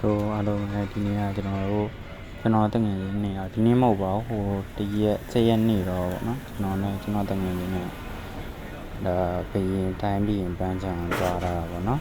တို့အားလုံးလည်းဒီနေ့ကကျွန်တော်တငယ်ချင်းနေရဒီနေ့မဟုတ်ပါဘူးဟိုတရက်7 ရက်နေ့တော့ပေါ့နော်ကျွန်တော်တငယ်ချင်းနဲ့ဒါကရင်တိုင်းပြီးရင်ပန်းချံသွားတာပေါ့နော်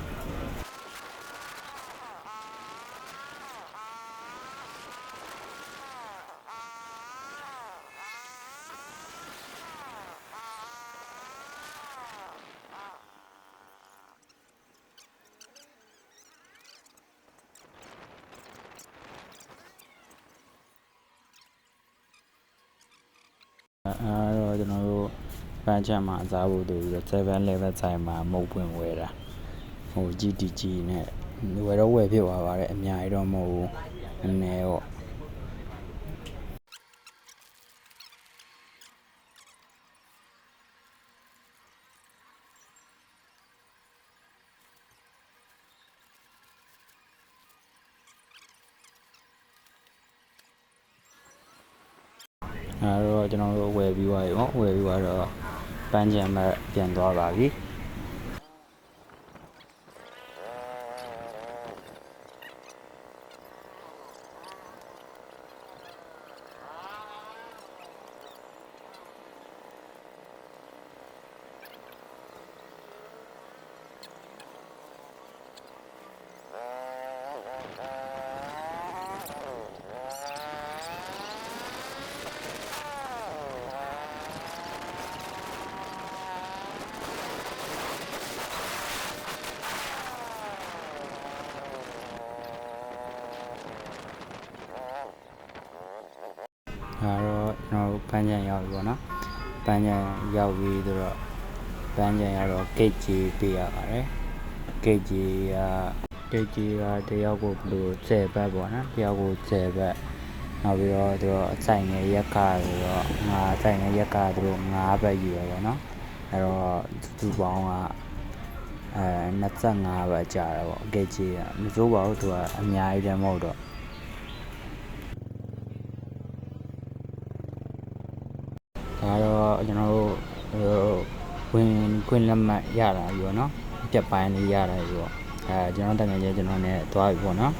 တော့ကျွန်တော်တို့ပန်းချံမှာစားဖို့တူပြီးတော့7-Elevenဆိုင်မှာမုတ်ပွင့်ဝဲတာဟို GTG နဲ့ဝယ်ဖြစ်သွားပါတယ်အများကြီးတော့မဟုတ်ဘူးနည်းနည်းပေါ့တော့ကျွန်တော်တို့ဝယ်ပြီးသွားပြီပေါ့ဝယ်ပြီးသွားတော့ပန်းချံမှာပြန်သွားပါပြီတော့ကျွန်တော်ပန်းချံရောက်ပြီပေါ့နော်ပန်းချံရောက်ပြီးတော့ပန်းချံရောက်တော့ဂိတ်ကြီးပေးရပါတယ်ဂိတ်ကြီးကတယောက်ကိုဘယ်လို10 ဘတ်ပေါ့နော်တယောက်ကို10 ဘတ်နောက်ပြီးတော့သူတို့ဆိုင်ငယ်ရက်ကားဆိုတော့ဆိုင်ငယ်ရက်ကသူတို့5 ဘတ်ယူရပါတော့အဲ့တော့သူပေါင်းက25 ဘတ်ကြာတာပေါ့ဂိတ်ကြီးကမစိုးပါဘူးသူကအများကြီးတည်းမဟုတ်တော့ဒါတော့ကျွန်တော်တို့ဝင်ခွင့်လက်မှတ်ရတာပြီပေါ့နော်ပြက်ပိုင်းလေးရတာပြီပေါ့ကျွန်တော်တကယ်ချင်းကျွန်တော်နဲ့သွားပြီပေါ့နော်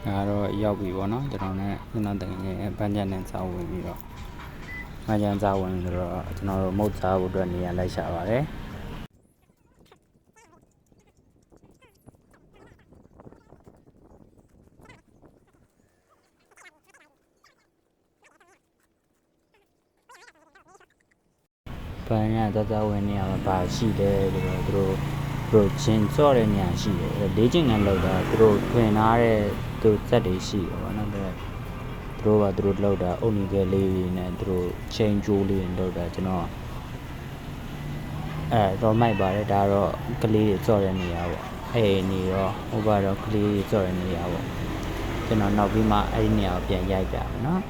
ဒါတော့ရောက်ပြီပေါ့နော်ကျွန်တော်တကယ်ချင်းပန်းချံနဲ့စားဝင်ပြီးတော့ပန်းချံစားဝင်ဆိုတော့ကျွန်တော်တို့မုတ်စားဖို့အတွက်နေရာလိုက်ရှာပါတယ်ပန်းချံစားဝင်နေရာမှာပါရှိတယ်ဆိုတော့သူတို့ချင်းစော့တဲ့နေရာရှိတယ်လေ့ကျင့်ခန်းလောက်တာသူတို့ထွင်ထားတဲ့သူစက်တွေရှိတယ်ပေါ့နော်သူတို့လောက်တာအုတ်နီကလေးနဲ့သူတို့ချိန်ကျိုးလေးလောက်တာကျွန်တော်တော့မိုက်ပါတယ်ဒါတော့ကလေးတွေစော့တဲ့နေရာပေါ့နေတော့ဟိုကတော့ကလေးတွေစော့တဲ့နေရာပေါ့ကျွန်တော်နောက်ပြီးမှအဲ့ဒီနေရာကိုပြန်ရိုက်ပြမယ်နော်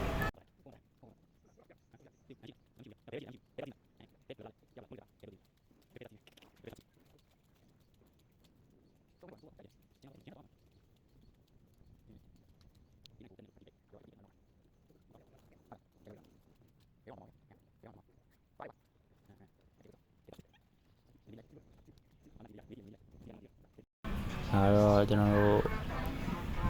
တော့ကျွန်တော်တို့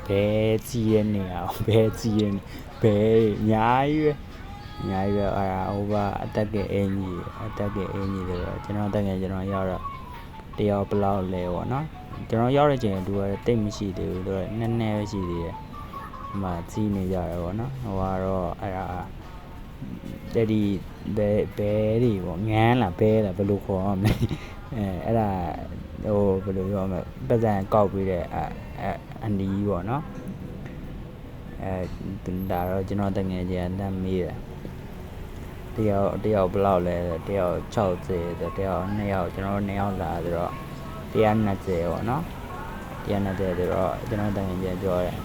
ဘဲကြီးရဲ့နေရာဘဲကြီးရဲ့ဘဲအများကြီးပဲဟိုကအတက်ကအင်းကြီးတွေတော့ကျွန်တော်တက်ငယ်ကျွန်တော်ရောက်တော့တယောက်ဘလောက်လဲပေါ့နော်ကျွန်တော်ရောက်တဲ့ချိန်သူကတိတ်မရှိသေးဘူးသူကနည်းနည်းပဲရှိသေးတယ်ဒီမှာကြီးနေကြတယ်ပေါ့နော်ဟိုကတော့အဲ့ဒါတက်ဒီဘဲတွေပေါ့ငန်းလားဘဲလားဘယ်လိုခေါ်ရမလဲအဲ့ဒါဟိုဘယ်လိုပြောမလဲပတ်စံကောက်ပြီးတဲ့အန်ဒီပေါ့နော်ဒါတော့ကျွန်တော်တငယ်ချင်းတမ်းမေးတယ်တယောက်ဘယ်လောက်လဲတယောက်60တယောက်2ယောက်ကျွန်တော်2ယောက်လာဆိုတော့ 120ပေါ့နော်120ဆိုတော့ကျွန်တော်တကယ်ကြီးပြောတယ်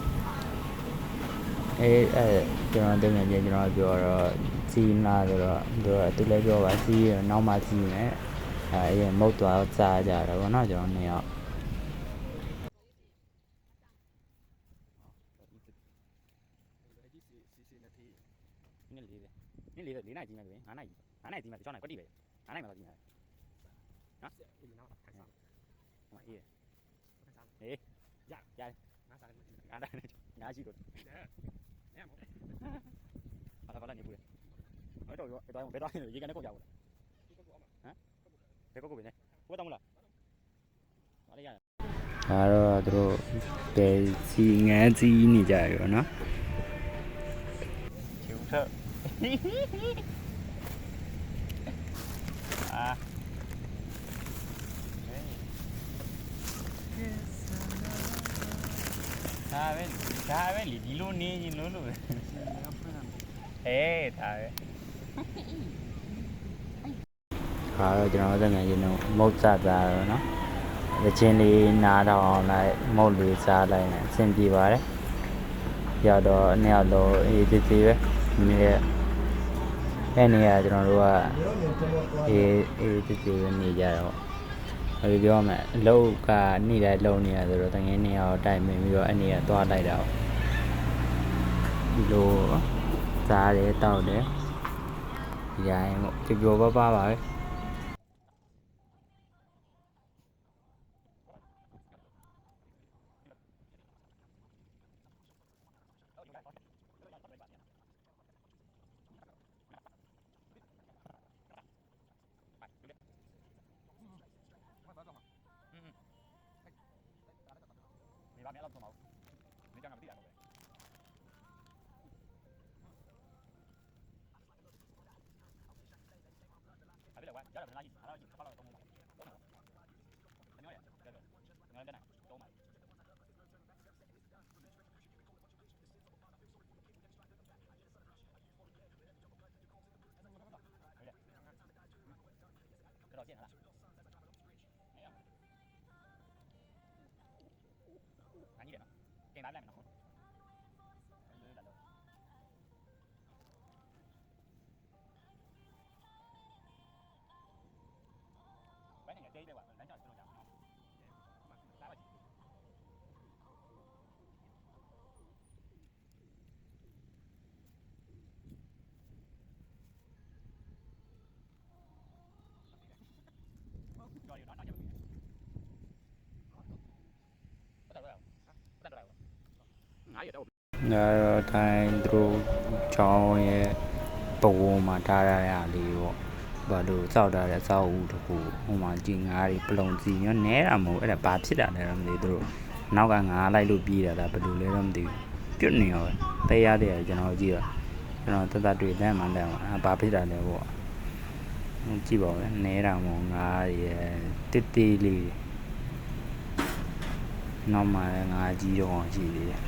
ကျွန်တော်တကယ်ကြီးကျွန်တော်ပြောတော့စီးလာဆိုတော့သူလည်းပြောပါစီးရနောက်မှစီးမယ်အဲ့မုတ်သွားစားကြတယ်ပေါ့နော်ကျွန်တော်2ယောက်นี่เลย4 နိုင်ကြီးမယ်ဆိုရင်5နိုင်ကြီးမယ်6နိုင်ကွက်တိပဲ5နိုင်မှာတော့ကြီးမယ်နော်အေးနော်အေးဟေးရငါရှိတော့ဘာလာနေဘူးလေတော့ရောဘယ်တော့ရေကန်နဲ့ကုန်ကြဘူးလားဟမ်ဘယ်ကိုပဲနေဘယ်တော့မလားဘာလဲရဒါတော့သူတို့ဘယ်စီငန်းကြီးနေကြရောနော်ချူထဒါပဲလေဒီလိုနေရင်လို့ဟေးဒါပဲခါတော့ကျွန်တော်တို့ငယ်ရင်တော့မုတ်စားတာတော့နော်တချင်းလေးနားတော့အောင်လိုက်မုတ်လေးစားလိုက်နေအဆင်ပြေပါတယ်ရောက်တော့နှစ်ယောက်လုံးအေးသေးသေးပဲနေအဲ့နေရကျွန်တော်တို့ကအေးသေးသေးပဲနေကြတော့ဘာပြောမလဲအလုတ်ကနေ့တိုင်းလုံနေရဆိုတော့တကယ်နေအောင်တိုင်ပင်ပြီးတော့အဲ့နေရသွားလိုက်တာဒီလိုစားတယ်တောက်တယ်ရိုင်းပေါ့ပျော်ပါပါပဲဘာမှမလုပ်တော့ဘူးနေကြမှာမသိရတော့ပဲအဲ့ဒါကရတာမလားကြီးအားကြီးခါလာတော့တော့မနော်ရငါလည်းတော့မှာတော့ကျင်လားအညီတယ်နော်ကျင်လာလိုက်မယ်နော်ဘယ်နဲ့ကြိတ်တယ်ကွာလမ်းကြောင်းကျွန်တော်ကြာနော်လာပါကြည့်ကြော်ရနော်နောက်ကြည့်ပတ်တော့ငါရတော့ထိုင်သူတို့ချောင်းရဲ့ပုံပေါ်မှာထားရတဲ့အားလေးပေါ့ဘာလို့စောက်ထားတဲ့အစောက်ဦးတခုဟိုမှာကြည်ငါးတွေပလုံကြည့်ရောနဲတာမဟုတ်အဲ့ဒါဘာဖြစ်တာလဲတော့မသိသူတို့နောက်ကငါးလိုက်လို့ပြေးတာဒါဘယ်လိုလဲတော့မသိဘူးပြုတ်နေရောတဲရတဲ့ကျွန်တော်ကြည့်တော့ကျွန်တော်တတ်တွေ့လမ်းမှလမ်းမှာဘာဖြစ်တာလဲပေါ့ကြည့်ပါဦးနဲတာမဟုတ်ငါးရဲ့တစ်တေးလေးနောက်မှငါးကြီးတော့ရှိသေးတယ်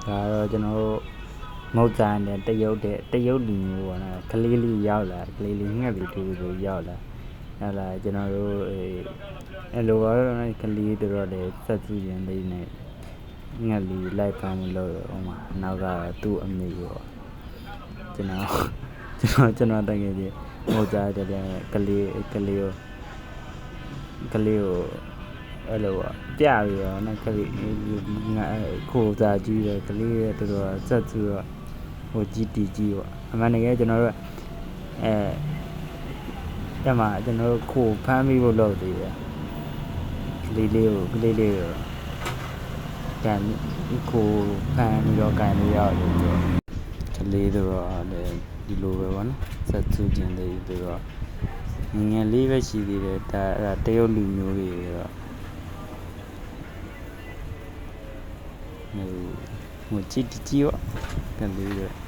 ဒါတော့ကျွန်တော်တို့မုတ်သားနဲ့တရုတ်လူမျိုးပေါ့နော်ကလေးလေးရောက်လာကလေးလေးငှက်ပြီးတူတူရောက်လာကျွန်တော်တို့အဲ့လိုပါတော့ကလေးတို့လည်းဆက်ကြည့်ရင်လေးနဲ့ငှက်လေးလိုက်ဖမ်းလို့ဟိုမှာနောက်ကသူ့အမေပေါ့ကျွန်တော်တကယ်ကြီးမုတ်သားတဲ့ကလေးကိုအဲ့လိုပါပြပြီးတော့နောက်ကလေးငါခိုးစားကြည့်တယ်ကလေးရဲ့တော်တော်ဆက်ကြည့်တော့ဟိုကြီးတီကြီးပေါ့အမှန်တကယ်ကျွန်တော်တို့တက်မှာကျွန်တော်တို့ခိုးဖမ်းပြီးဖို့လုပ်သေးတယ်ကလေးလေးကိုကန်ခိုးဖမ်းပြီးတော့ကန်လို့ရတယ်ပြောကလေးတော့လည်းဒီလိုပဲပေါ့နော်ဆက်ကြည့်ခြင်းလေးပြီးတော့ငယ်လေးပဲရှိသေးတယ်ဒါအဲ့ဒါတရုတ်လူမျိုးတွေတော့ဟိုကြီးတီကြီးပေါ့ကလေးတွေတော့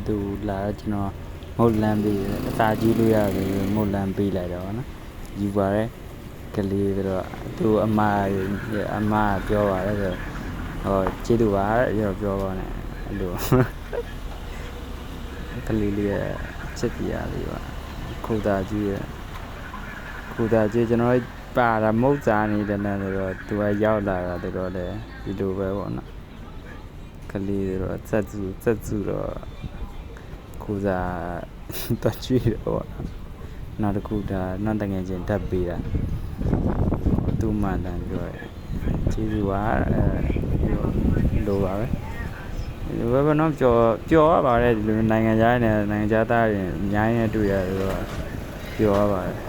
သူလာတော့ကျွန်တော်မုတ်လန်းပေးအစာကြီးလို့ရတယ်မုတ်လန်းပေးလိုက်တော့နော်ယူပါရဲကလေးတော့သူအမပြောပါတယ်ဆိုဟောကျေးဇူးပါရောပြောပါနဲ့အဲ့လိုကလေးလေးချစ်ပြရလေးပါခိုးသားကြီးကျွန်တော်ပါတာမုတ်စားနေတယ်နဲ့ဆိုတော့သူကရောက်လာတာတော့လေဒီလိုပဲပေါ့နော်ကလေးတော့စက်စုတော့ခိုးစားတွတ်ကြည့်တော့နောက်တစ်ခုဒါနောက်တငယ်ချင်းဓာတ်ပေးတာသူ့မှန်တယ်ပြောတယ်ကျေးဇူးပါလိုပါပဲဘယ်တော့ကြော်ရပါတယ်ဒီလိုနိုင်ငံသားတွေနိုင်ငံသားတွေအများကြီးနဲ့တွေ့ရတယ်ဆိုတော့ကြော်ရပါတယ်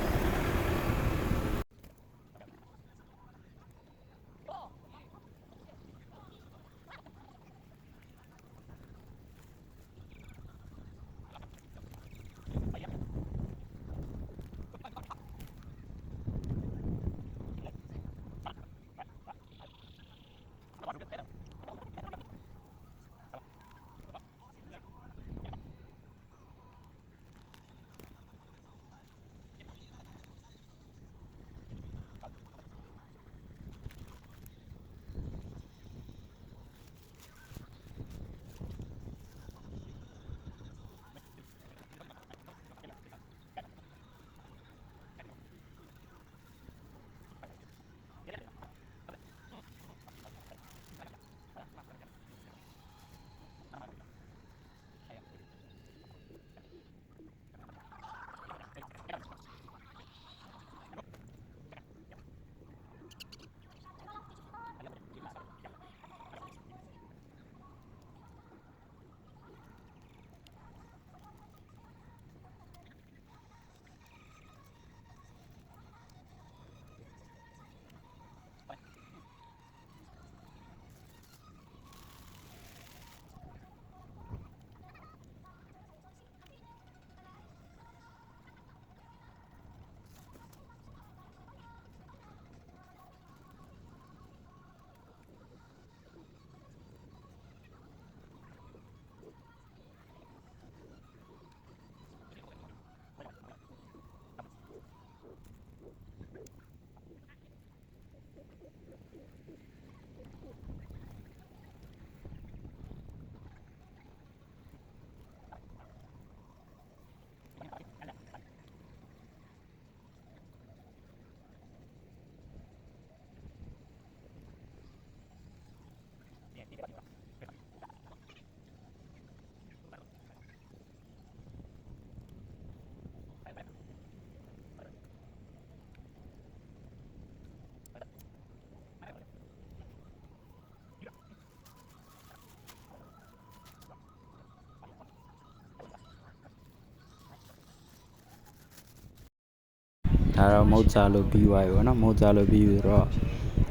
ဒါတော့မုတ်ချလို့ပြီးသွားပြီပေါ့နော်မုတ်ချလို့ပြီးပြီဆိုတော့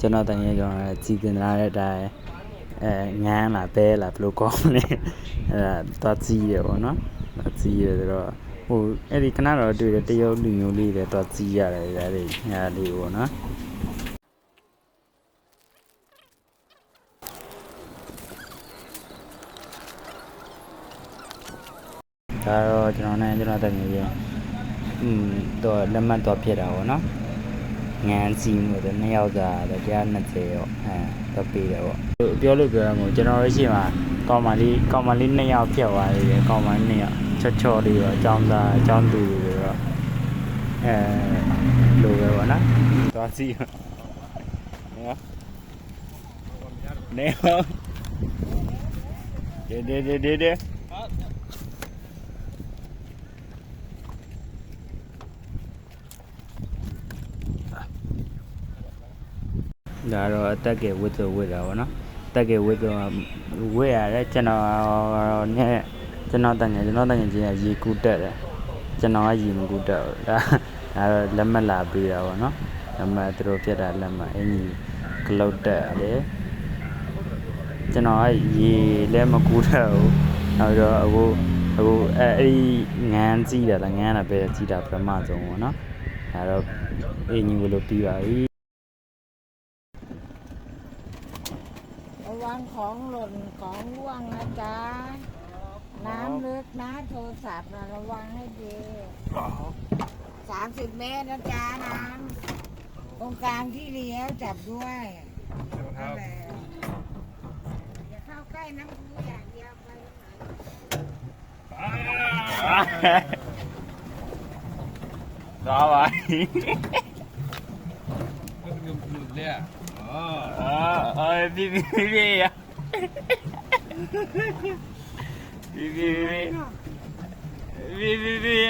ကျွန်တော်တကယ်ကြောင့်စီစဉ်လာတဲ့အတိုင်း ငန်းလားဘဲလားဘယ်လိုကောင်းလဲသွားကြည့်ရပေါ့နော်သွားကြည့်ရဆိုတော့ဟိုအဲ့ဒီခဏတော့တွေ့တယ်တရုတ်လူမျိုးလေးတွေသွားကြည့်ရတယ်ဒါလေးညာလေးပေါ့နော်ဒါတော့ကျွန်တော်တက်နေရင်တော့လက်မှတ်တော့ဖြစ်တာပေါ့နော်ငန်းစီမျိုးတော့2ယောက်သာတော့120ရောတော့ပေးတယ်ပေါ့ပြောလို့ပြောရမှာကျွန်တော်တို့ရှိမှာကောင်မလေး2ယောက်ဖြစ်သွားတယ်ကောင်မလေး2ယောက်ချောလေးရောအကြောင်းသားအကြောင်းသူတွေတော့လိုပဲပေါ့နော်သွားစီနော်နေဟောဒေဒါတော့အတက်ကဝစ်တာပေါ့နော်အတက်ကဝစ်တော့ဝစ်ရတယ်ကျွန်တော်တန်ငယ်ချင်းရေကူးတက်တယ်ကျွန်တော်ကရေမကူးတက်ဘူးဒါတော့လက်မှတ်လာပေးတာပေါ့နော်လက်မှတ်သူတို့ပြတ်တာလက်မှတ်အင်ကြီးကလုတ်တက်တယ်ကျွန်တော်ကရေလည်းမကူးတက်ဘူးနောက်တော့အခုအဲ့ဒီငန်းကြည့်တာလားငန်းတာပဲကြည့်တာပထမဆုံးပေါ့နော်ဒါတော့အင်ကြီးဘယ်လိုပြီးပါပြီระวังของหล่นของร่วงนะจ๊ะน้ำลึกนะโทรศัพท์นะระวังให้ดี30 เมตรนะจ๊ะน้ำตรงกลางที่เลี้ยวจับด้วยนั่นแหละอย่าเข้าใกล้น้ำพุอย่างเดียวไปđó vậy ơi bi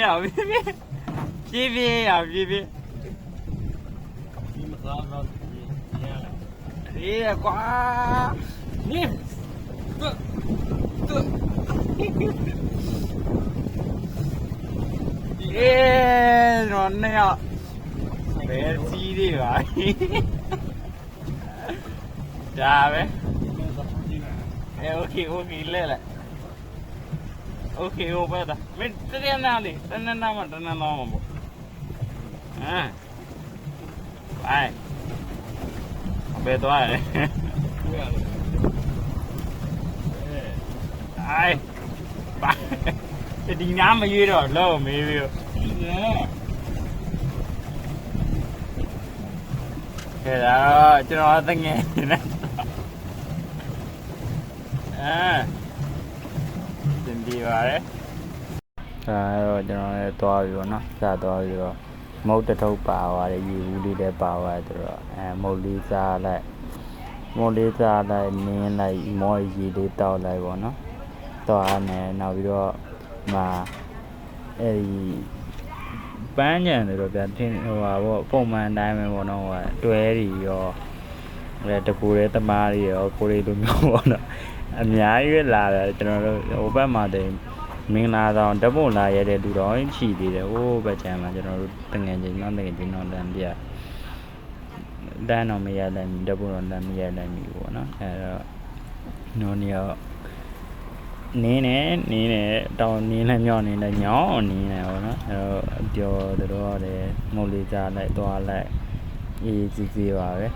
à bi đi quá đi nó nè bé chi đi vậy ra bé ok lên lại ok bây giờ mình tên nào đi tên nào mà bộ ai bé tôi này ai cái đi ngắm mà gì rồi lâu mấy view cái đó cho nó tăng nghe nè tìm đi vào đấy rồi cho nó to rồi nó ra to rồi mẫu tết thâu bảo à để gì đi để bảo à rồi mẫu đi ra lại nên lại mọi gì để tao lại bọn nó to này nào bây giờ mà bán nhà rồi cả thiên vào phong màn đai mà bọn nó tuế thì rồi tập cô đấy tập ba thì cô đấy đúng không đó anh nhái cái là cho nó ô ba mà để mình là rồi đắp bộ là vậy để đủ đó chỉ để ô ba chàng mà cho nó từng ngày nó làm gì đa nó mới làm đắp bộ làm gì làm gì của nó nhiều nè tao nè là nhỏ nè là nhỏ nè nào nó cho đó để một ly trà lại toa lại gì vào đấy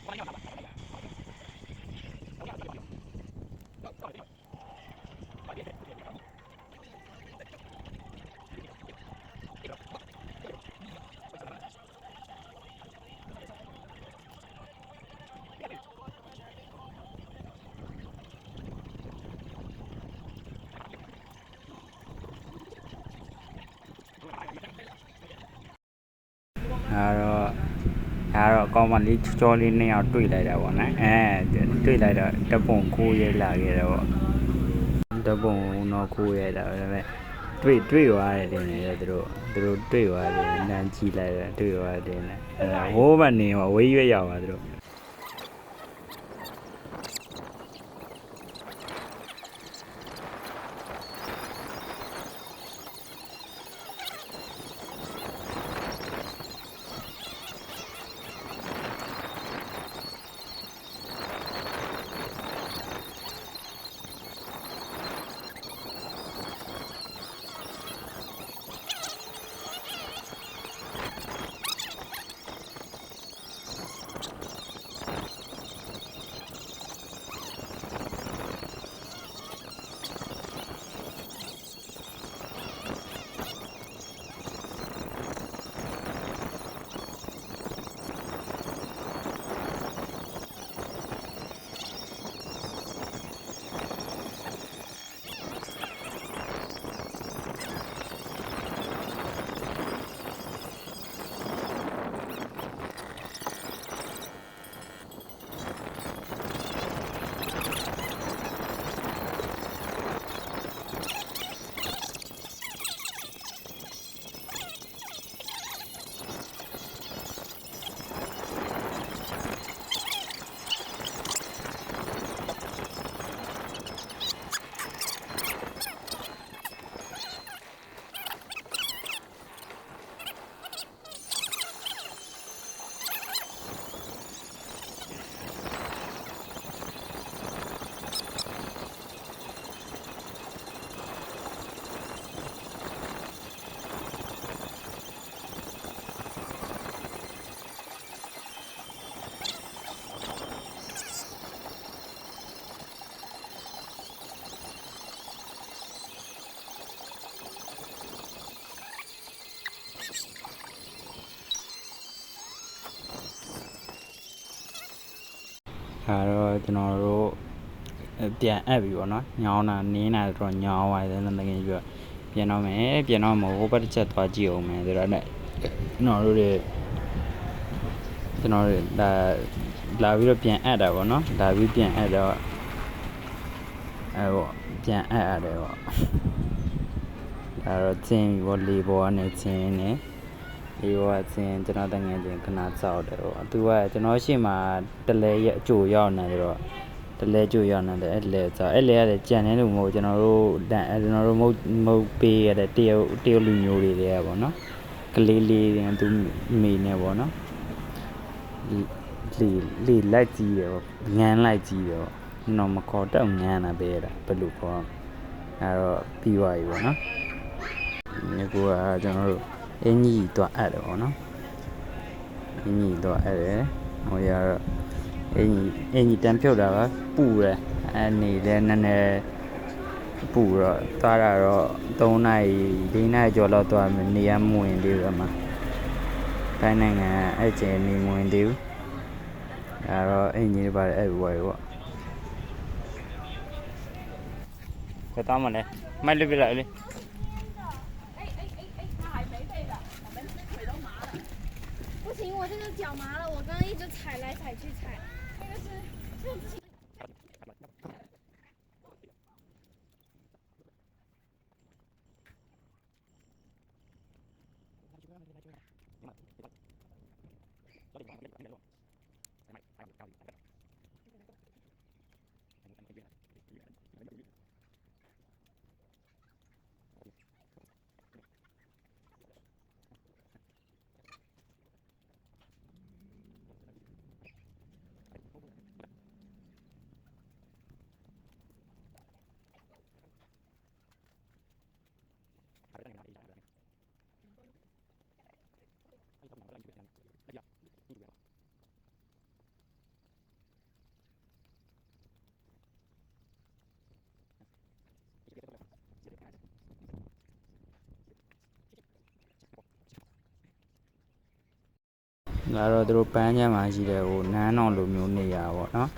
တော့ကောင်းမလေးချောလေးနှစ်ယောက်တွေ့လိုက်တာပေါ့နော်တွေ့လိုက်တော့တပုံကိုရဲလာခဲ့တော့တပုံတော့ကိုရဲတာဒါပေမဲ့တွေ့သွားတယ်တင်တယ်သူတို့တွေ့သွားတယ်နန်းကြည့်လိုက်တယ်တွေ့သွားတယ်နဲ့ဟိုးမနေဝေးရွက်ရောက်ပါသူတို့တော့ကျွန်တော်တို့ပြန်အပ်ပြီပေါ့နော်ညောင်းတာနင်းတာတော့ညောင်းသွားတယ်တကယ်ပြောပြန်တော့မယ်ပြန်တော့မဟုတ်ဟိုဘက်တစ်ချက်သွားကြည့်အောင်မယ်ဆိုတော့နဲ့ကျွန်တော်တို့လာပြီးတော့ပြန်အပ်တာပေါ့နော်လာပြီးပြန်အပ်တော့ပေါ့ပြန်အပ်ရတယ်ပေါ့ဒါတော့ချင်းပြီပေါ့လေပေါ်ကနေချင်းနေဒီဘောကချင်းကျွန်တော်တငယ်ချင်းခဏစောက်တယ်ပေါ့သူကကျွန်တော်ရှေ့မှာတလဲရအကျိုးရောက်နေတယ်တော့တလဲကျိုးရောက်နေတယ်အဲ့လဲရတယ်ကြံနေလို့မဟုတ်ကျွန်တော်တို့မုတ်ပေးရတဲ့တရုတ်လူမျိုးတွေတွေကပေါ့နော်ကလေးလေးတွေသူမိနေပေါ့နော်လီလိုက်ကြည့်ရပေါ့ငန်းလိုက်ကြည့်ရပေါ့နော်မခေါ်တော့ငန်းတာပဲအဲ့ဒါဘယ်လိုခေါ်အဲ့တော့ပြီးသွားပြီပေါ့နော်ဒီကူကကျွန်တော်တို့အင်းကြီးတော့အဲ့တယ်ပေါ့နော်အင်းကြီးတော့အဲ့တယ်ဟိုရတော့အင်းကြီးတန်းပြုတ်တာကပူတယ်အဲ့နေလည်းနည်းနည်းပူတော့သွားတာတော့3နာရီ4နာရီကျော်လောက်သွားမယ်နေရမဝင်သေးဘူးအမတိုင်းနိုင်ငံအဲ့ကျင်းနေမဝင်သေးဘူးအဲ့တော့အင်းကြီးတွေပါတယ်အဲ့ဘွားတွေပေါ့ခက်သားမလဲမိုက်လွတ်ပြလိုက်လေ不行，我这个脚麻了，我刚刚一直踩来踩去踩，那个是ဒါတော့သူတို့ပန်းချမ်းမှာရှိတဲ့ဟိုနန်းတော်လိုမျိုးနေရာပေါ့နော်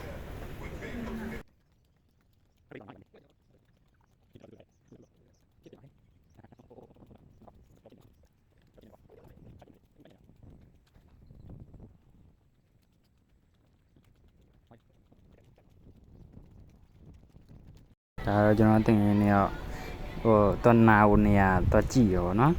ဒါတော့ကျွန်တော်တင်ရင်းနေတော့ဟိုတော့နာဟိုနေရာတော့ကြည့်ရောနော်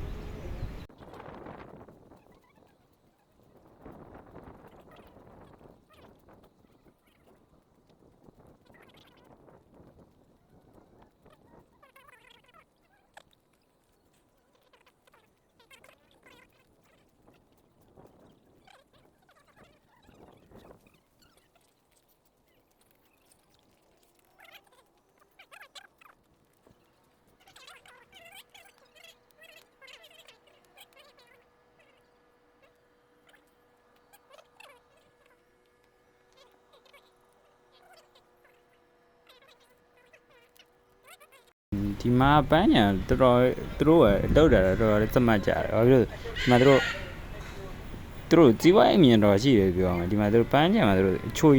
ဒီမှာပန်းညာတော်တော်သူတို့တုတ်တာတော်တော်လေးသတ်မှတ်ကြတယ်ဘာဖြစ်လို့ဒီမှာသူတို့ကြီးပွားအမြင်တော်ရှိတယ်ပြောမှာဒီမှာသူတို့ပန်းညာမှာသူတို့အချွေ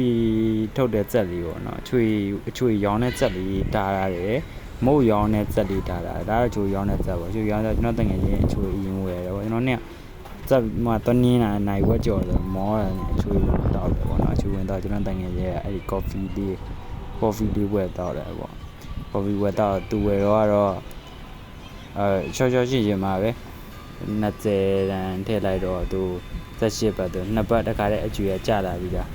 ထုတ်တဲ့စက်လေးပေါ့နော်အချွေရောင်းတဲ့စက်လေးတားရတယ်မုတ်ရောင်းတဲ့စက်လေးတားတာဒါတော့အချွေရောင်းတဲ့စက်ပေါ့အချွေရောင်းတဲ့ကျွန်တော်တကယ်ချင်းအချွေအရင်ဝယ်တယ်ပေါ့ကျွန်တော်နဲ့စက်မှာတနင်းလာနိုင်ဝက်ကြော်တယ်မောတယ်အချွေတောက်တယ်ပေါ့နော်အချွေဝင်တော့ကျွန်တော်တကယ်ချင်းအဲ့ဒီ coffee လေးဝယ်တောက်တယ်ပေါ့coffee ဝယ်တော့သူဝယ်တော့ချောရှိရင်မှာပဲ20တန်ထည့်လိုက်တော့သူ18ဘတ်သူ2ဘတ်တခါတည်းအကျွေးကျလာပြီလား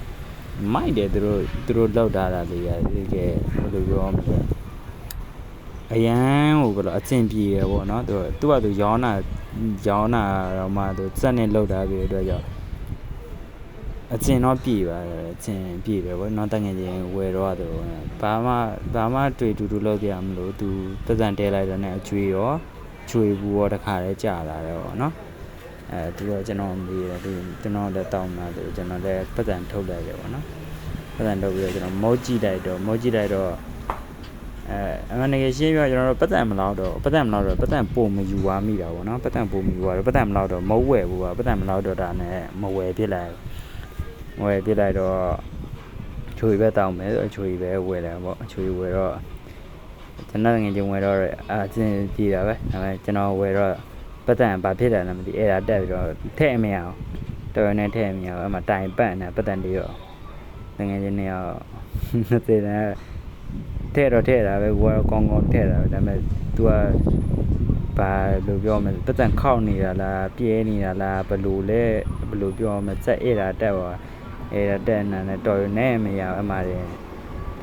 မိုက်တယ်သူတို့လောက်ထားတာလေးရတယ်တကယ်ဘယ်လိုပြောမလဲအရန်ဟိုဘယ်လိုအဆင်ပြေရပေါ့နော်သူကသူရောင်းတာတော့မှသူစက်နဲ့လောက်ထားပြီးအတွက်ကြောင့်အကျင်တော့ပြေပါတယ်အကျင်ပြေတယ်ဗောနော်တငယ်ချင်းဝယ်တော့တော့ဘာမှတွေ့တူလောက်ကြမလို့သူပတ်စံတဲလိုက်တော့ ਨੇ အကျွေးရောချွေဘူးရောတခါလဲကြာလာတယ်ဗောနော်သူကကျွန်တော်မေးတယ်သူကျွန်တော်လည်းတောင်းတာသူကျွန်တော်လည်းပတ်စံထုတ်လိုက်တယ်ဗောနော်ပတ်စံထုတ်ပြီးတော့ကျွန်တော်မောကြည့်လိုက်တော့အမှန်တကယ်ရှင်းပြကျွန်တော်တို့ပတ်စံမလောက်တော့ပတ်စံပုံမယူသွားမိတာဗောနော်ပတ်စံပုံမယူသွားတော့ပတ်စံမလောက်တော့မဝယ်ဘူးကပတ်စံမလောက်တော့ဒါ ਨੇ မဝယ်ဖြစ်လိုက်ဝယ်ပြလိုက်တော့ချွေပဲတောင်းမယ်ဆိုချွေပဲဝယ်တယ်ပေါ့ချွေဝယ်တော့ကျွန်တော်ငယ်ချင်းဝယ်တော့အချင်းကြည့်တာပဲဒါပေမဲ့ကျွန်တော်ဝယ်တော့ပတ်တန်ဘာဖြစ်တယ်လဲမသိအဲ့ဒါတက်ပြီးတော့ထည့်မရအောင်တော်နဲ့ထည့်မရအောင်အဲ့မှာတိုင်ပတ်နေပတ်တန်လေးရောငယ်ချင်းနေရော20တန်းထည့်တာပဲဝယ်ကောင်းထည့်တာပဲဒါပေမဲ့ तू ကဘာလို့ပြောမလဲပတ်တန်ခောက်နေတာလားပြဲနေတာလားဘယ်လိုပြောမလဲစက်အဲ့ဒါတက်ပါအဲ့ဒါတက်နေတယ်တော်ရုံနဲ့မရအမှားတယ်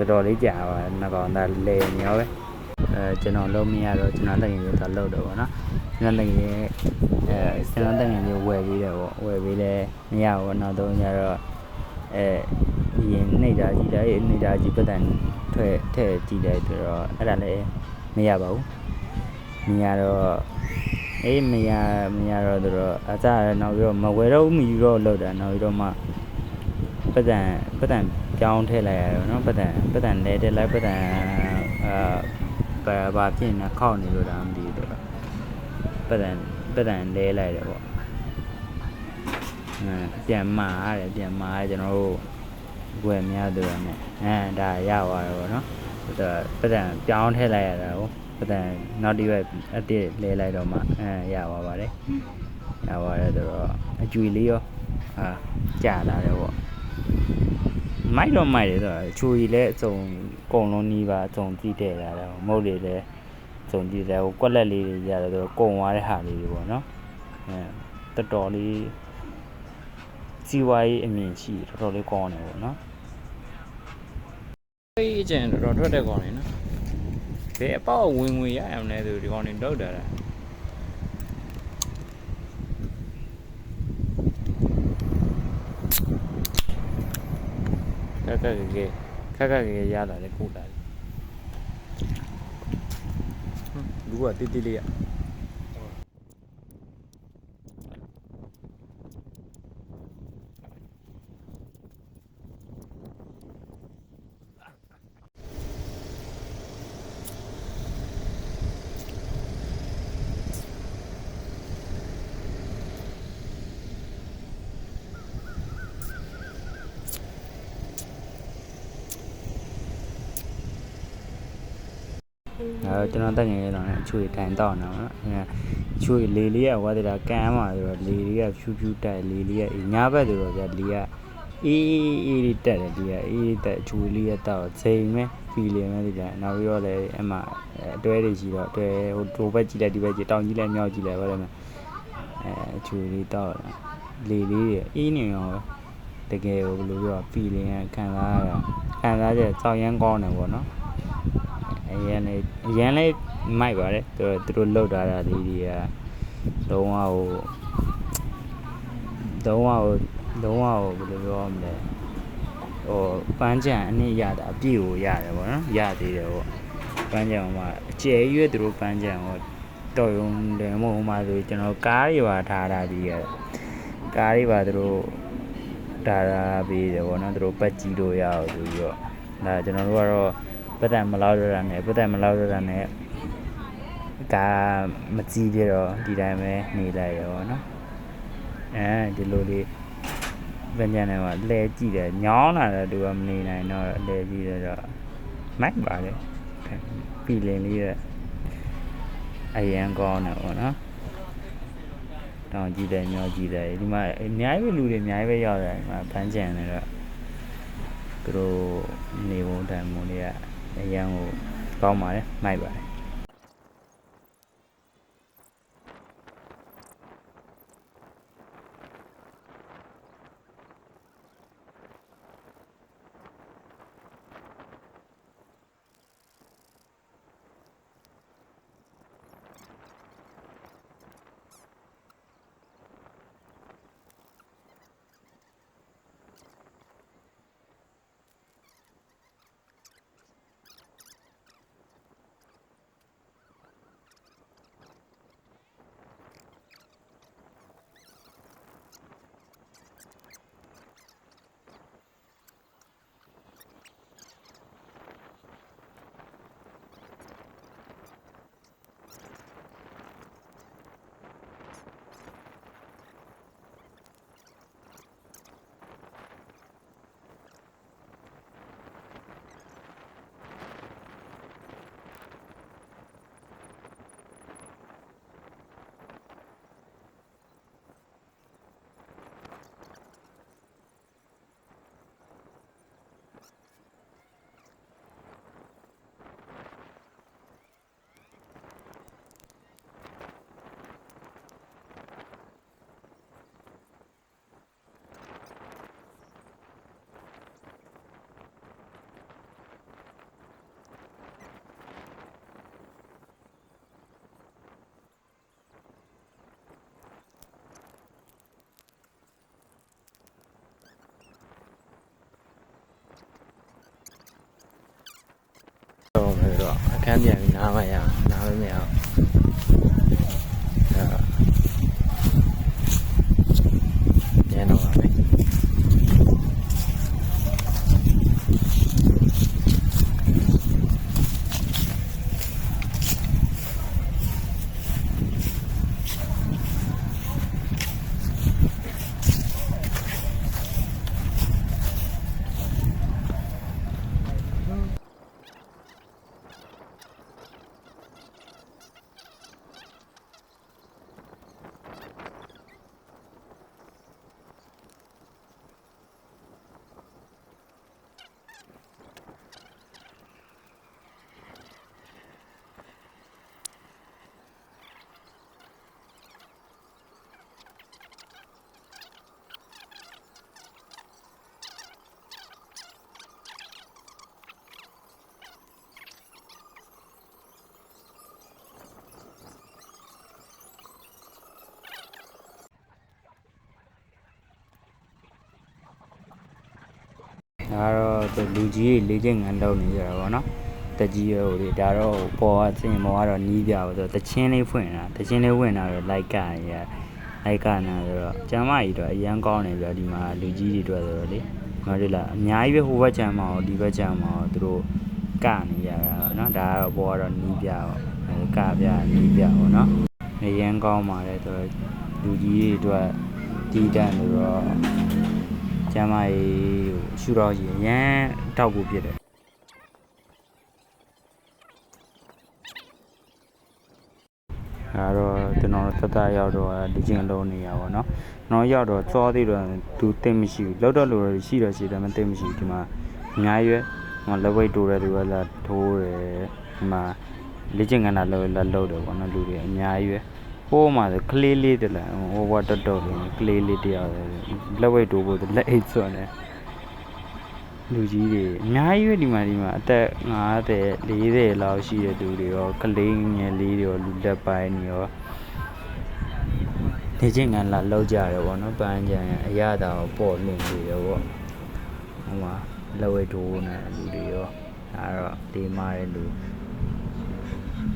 တော်လေးကြာပါနှကောင်သားလဲနေရောပဲကျွန်တော်လုံးမရတော့ကျွန်တော်တကယ်ကြီးသွားလောက်တော့ဗောနော်ကျွန်တော်တကယ်ကြီးဝယ်ပြီးတယ်ဗောဝယ်ပြီးလဲမရဘူးနောက်တော့ညတော့ရင်နှိပ်တာကြည့်ပတ်တန်ထည့်ကြည့်တယ်ဆိုတော့အဲ့ဒါလည်းမရပါဘူးမရတော့မရတော့တော့အစားနောက်ပြီးတော့မဝယ်တော့မယူတော့လောက်တာနောက်ပြီးတော့မှပတ်တန်ပြောင်းထည့်လိုက်ရတယ်နော်ပတ်တန်လဲတက်လိုက်ပတ်တန်ဘာဖြစ်နေခောက်နေလို့ဒါမသိဘူးတော့ပတ်တန်လဲလိုက်တယ်ပေါ့ပြန်မာရတယ်ကျွန်တော်တို့ဝယ်များတယ်နဲ့ဒါရသွားတယ်ပေါ့နော်ပတ်တန်ပြောင်းထည့်လိုက်ရတာကိုပတ်တန်နောက်ဒီဘက်အတစ်လဲလိုက်တော့မှရသွားပါတယ်ရသွားတယ်ဆိုတော့အကျွေလေးရောကြာလာတယ်ပေါ့မိုက်တယ်ဆိုတော့ချူရီလည်းအစုံကုန်လုံးနီးပါအစုံကြည့်တဲ့ရတယ်မဟုတ်လေလည်းအစုံကြည့်တယ်ဟိုကွက်လက်လေးတွေရတယ်ဆိုတော့ကုန်သွားတဲ့ဟာလေးတွေပေါ့နော်တော်တော်လေးစီဝါရေးအမြင်ရှိတော်တော်လေးကောင်းတယ်ပေါ့နော်အေးကျန်တော်ထွက်တဲ့ကောင်နေနော်ဘယ်အပေါက်ဝင်ရအောင်လဲဆိုဒီကောင်နေလောက်တာလားခက်ရလာတယ်ကိုလာတယ်လူကတိလေးရ ကျွန်တော်တက်ငယ်ရတော့အချွေတိုင်တော့နေမှာနော်ချွေလေလေးကဝါဒတာကန်မှာဆိုတော့လေလေးကဖြူးဖြူးတက်လေလေးကညာဘက်ဆိုတော့ဗျာလေကအေးတက်တယ်ဒီကအေးတက်ချွေလေးရတော့ချိန်မဲဖီလင်မဲဒီကနောက်ပြီးတော့လည်းအမှအတွဲတွေရှိတော့အတွဲဟိုတိုးဘက်ကြည့်လိုက်ဒီဘက်ကြည့်တောင်ကြည့်လိုက်မြောက်ကြည့်လိုက်ဘာလဲမချွေလေးတော့လေလေးရအေးနေရောတကယ်ကိုဘယ်လိုပြောဖီလင်ခံစားချက်စောင်းရမ်းကောင်းတယ်ပေါ့နော်အရင်လေးမိုက်ပါတယ်သူတို့လောက်ထားတာလေးတွေကလုံးဝဘယ်လိုပြောမလဲဟိုပန်းချံအနည်းရတာအပြည့်ကိုရတယ်ပေါ့နော်ရသေးတယ်ပေါ့ပန်းချံမှာအကျယ်ရွေးသူတို့ပန်းချံကိုတော်ရုံတယ်မဟုတ်မှဆိုကျွန်တော်ကားတွေပါထားတာပြီးရကားတွေပါသူတို့ထားပြီးတယ်ပေါ့နော်သူတို့ပတ်ကြည့်လို့ရအောင်ဆိုပြီးတော့ဒါကျွန်တော်တို့ကတော့ပတ်တံမလောက်ရတာနဲ့ကာမကြည့်ပြတော့ဒီတိုင်းပဲနေလိုက်ရောနော်ဒီလိုလေးဗញ្ញနဲ့မှာလဲကြည့်တယ်ညောင်းလာတယ်သူကမနေနိုင်တော့လဲကြည့်တော့မိုက်ပါလေဖီလင်လေးအရန်ကောင်းတယ်ပေါ့နော်တောင်ကြည့်တယ်ညောကြည့်တယ်ဒီမှာအများကြီးပဲလူတွေအများကြီးပဲရောက်တယ်ဒီမှာဖန်းချန်နေတော့သူတို့နေဖို့တိုင်မို့လေးကအရန်ကိုကောင်းပါတယ်မိုက်ပါတယ်တော့အခန်းပြန်ပြီးနားမရအောင်နားမရအောင်ပြန်တော့ပါမယ်ဒါတော့လူကြီးတွေလေ့ကျင့်ငန်းလုပ်နေကြတာပေါ့နော်တက်ကြီးရောတွေဒါတော့ပေါ်ကစင်ပေါ်ကတော့နီးပြပါဆိုတော့တချင်းလေးဖွင့်တာတော့လိုက်ကရလိုက်ကနာဆိုတော့ကျမ်းမကြီးတော့အရန်ကောင်းနေပြဒီမှာလူကြီးတွေတွေ့ဆိုတော့လေမဟုတ်လားအများကြီးပဲဟိုဘက်ကျမ်းမအောင်ဒီဘက်ကျမ်းမအောင်သူတို့ကနေရတာနော်ဒါကတော့ပေါ်ကတော့နီးပြပေါ့ကပြနီးပြပေါ့နော်အရန်ကောင်းပါတယ်ဆိုတော့လူကြီးတွေအတွက်တီးတန့်လို့တော့ကျမ်းမကြီးရှူတော့ရန်တောက်ကိုပြစ်တယ် သားရောက်တော့ဒီချင်းလုံးနေရပါတော့နော်ရောက်တော့စောသေးတော့သူတိတ်မရှိဘူးလောက်တော့လို့ရှိတော့ရှိတယ်မတိတ်မရှိဘူးဒီမှာအများကြီးပဲလက်ဝိတ်တိုးတဲ့သူကလာထိုးတယ်ဒီမှာလေ့ကျင့်ခန်းလာလို့လာလို့တယ်ပေါ့နော်လူတွေအများကြီးပဲဟိုးမှာကလေးလေးတည်းလားဟိုဘတော်တော်လေးကလေးလေးတယောက်လက်ဝိတ်တိုးဖို့လက်အိတ်စွန်တယ်လူကြီးတွေအများကြီးပဲဒီမှာအသက်50 40လောက်ရှိတဲ့သူတွေရောကလေးငယ်လေးတွေရောလူလက်ပိုင်းတွေရောနေချင်းကလာလောက်ကြတယ်ပေါ့နော်ပန်းချံအရသာကိုပေါ့လင့်နေရောပေါ့ဟိုမှာလက်ဝဲထိုးနေလူတွေရောဒါတော့ဒီမားတဲ့လူ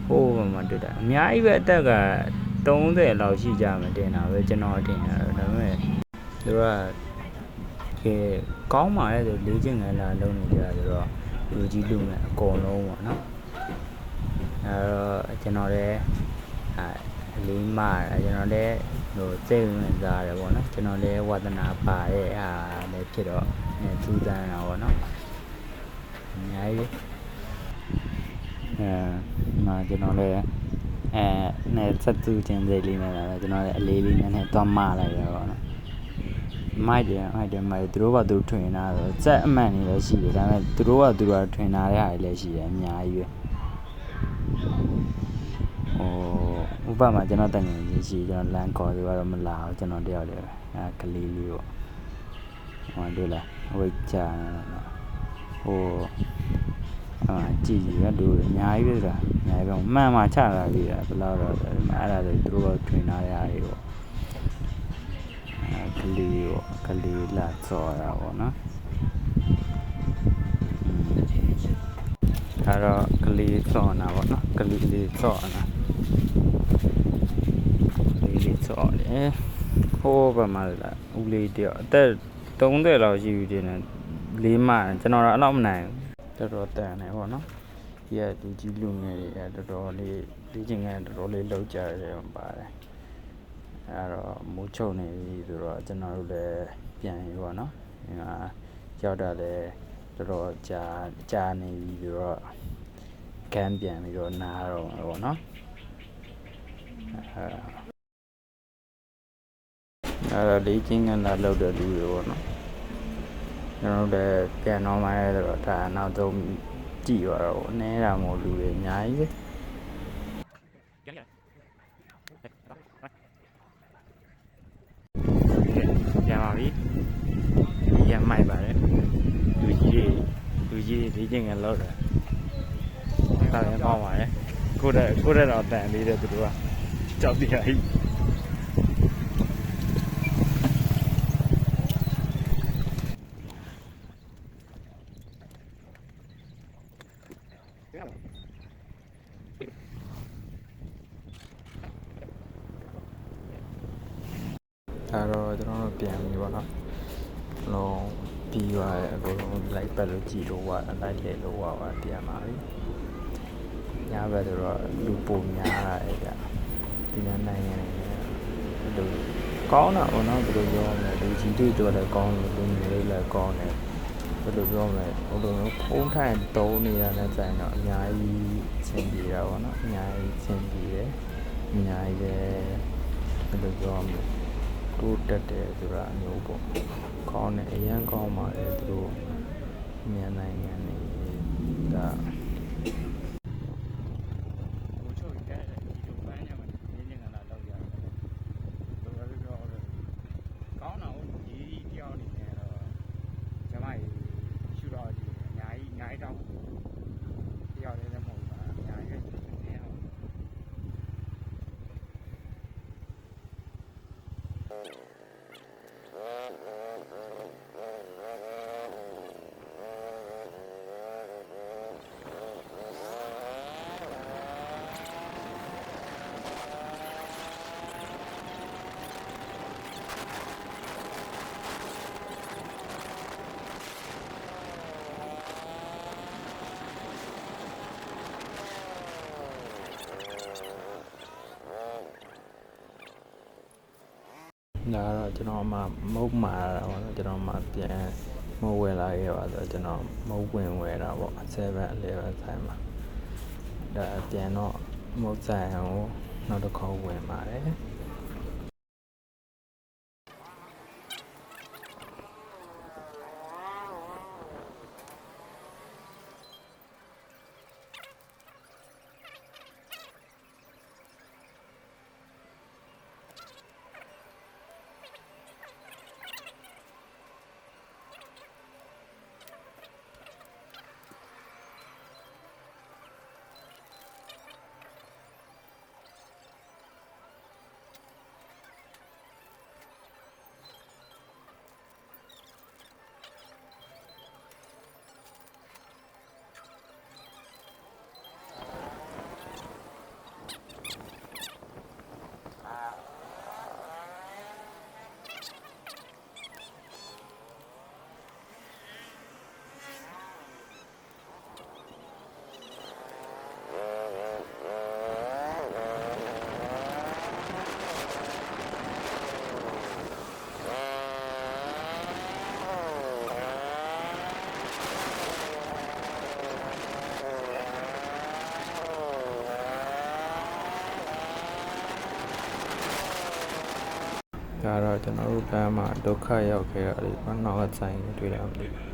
ဟိုးမှာတွေ့တာအများကြီးပဲအသက်က30လောက်ရှိကြမှာတင်တာပဲကျွန်တော်ထင်တာဒါပေမဲ့သူကကဲကောင်းပါလေဆိုလေးချင်းငယ်လာလုံးနေကြဆိုတော့လူကြီးလူငယ်အကုန်လုံးပေါ့နော်အဲတော့ကျွန်တော်လည်းအလေးမားကျွန်တော်လည်းဟိုစိတ်ဝင်စားတယ်ပေါ့နော်ကျွန်တော်လည်းဝါသနာပါတဲ့လည်းဖြစ်တော့ထူးဆန်းတာပေါ့နော်အများကြီးမှာကျွန်တော်လည်းနဲ့ဆက်သူချင်းစိတ်လေးနဲ့လာကျွန်တော်လည်းအလေးလေးနဲ့သွားမလိုက်ရပေါ့နော်မိုက်တယ်သူတို့ကသူတို့ထွင်တာဆိုစက်အမှန်နေလည်းရှိတယ်ဒါပေမဲ့သူတို့ကထွင်တာတဲ့ဟာတွေလည်းရှိတယ်အများကြီးပဲဥပမာကျွန်တော်တန်ငယ်ကြီးရှိကျွန်တော်လမ်းခေါ်သူကတော့မလာဘူးကျွန်တော်တယောက်တည်းပဲကလေးလေးပေါ့ဟိုတွေ့လားဝိတ်ချနေတာဟိုကြည်ရတူအများကြီးပဲဆိုတာအများကြီးပဲမှန်မှချတာလေးတာဘယ်လောက်တော့အဲ့ဒါဆိုသူတို့ကထွင်ထားတဲ့အားတွေပေါ့ကလေးလာစော်တာပေါ့နော်ဒါတော့ကလေးစော်နာပေါ့နော်ကလေးစော်နာလေးစော်လေဟိုးပါမလားဦးလေးတယောက်အသက်30လောက်ရှိပြီတင်တယ်လေးမကျွန်တော်တော့အဲ့လောက်မနိုင်ဘူးတော်တန်တယ်ပေါ့နော်ဒီကလူကြီးလူငယ်တွေတော်တော်လေးဒီချင်းကတော်တော်လေးလောက်ကြတယ်ပါတယ်အဲ့တော့မိုးချုံနေပြီဆိုတော့ကျွန်တော်တို့လည်းပြန်ပြီပေါ့နော်ဒီမှာရောက်တာလည်းတော်တော်ကြာနေပြီဆိုတော့ကမ်းပြန်ပြီးတော့နားတော့ပေါ့နော်အဲ့တော့လေးချင်းကလာလောက်တဲ့လူတွေပေါ့နော်ကျွန်တော်တို့လည်းပြန်တော့မှလည်းဆိုတော့ဒါနောက်ဆုံးကြည့်ရတော့နည်းတာမို့လူတွေအများကြီးပဲပြန်ပါပြီရမိုက်ပါတယ်လူကြီးဒီချင်းကလောက်တယ်တာလည်းပေါက်ပါတယ်ကိုယ်တော့တန်လေးတဲ့သူတို့ကကြောက်တရားကြီးအဲ့တော့ကျွန်တော်တို့ပြန်ပြီပေါ့နော်လုံးပြီးသွားတယ်အကုန်လုံးလိုက်ပတ်လို့ကြည့်လို့လိုက်လေလို့ပြန်ပါပြီညဘက်ဆိုတော့လူပုံများရတယ်ဗျဒီနိုင်ငံတွေလူကောင်းတာပေါ့နော်ဘယ်လိုပြောမလဲလူကြီးတွေတော့လည်းကောင်းတယ်လူငယ်တွေလည်းကောင်းတယ်ဘယ်လိုပြောမလဲဟိုလိုဖုံးထိုင်တုံးနေရတဲ့ဆိုင်တော့အများကြီးဆင်ပြေတာပေါ့နော်အများကြီးဆင်ပြေတယ်အများကြီးပဲဘယ်လိုပြောမလဲတိုးတက်တယ်ဆိုတာအမျိုးပေါ့ကောင်းတယ်အရင်ကောင်းပါတယ်သူတို့မြန်နိုင်ငံတွေကဒါတော့ကျွန်တော်မှမုတ်မာတာပေါ့နော်ကျွန်တော်မှပြန်မဝယ်လာခဲ့ပါဆိုကျွန်တော်မုတ်ဝင်ဝယ်တာပေါ့7-11ဆိုင်မှာဒါပြန်တော့မုတ်ဆိုင်ကိုနောက်တစ်ခေါက်ဝင်ပါတယ် ကျွန်တော်တို့ဘန်းမှာဒုက္ခရောက်ခဲ့တာလေဘာနောက်ကဆိုင်တွေ့တယ်မသိဘူး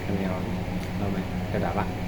ခင်ဗျာတော့မယ်တက်တာပါ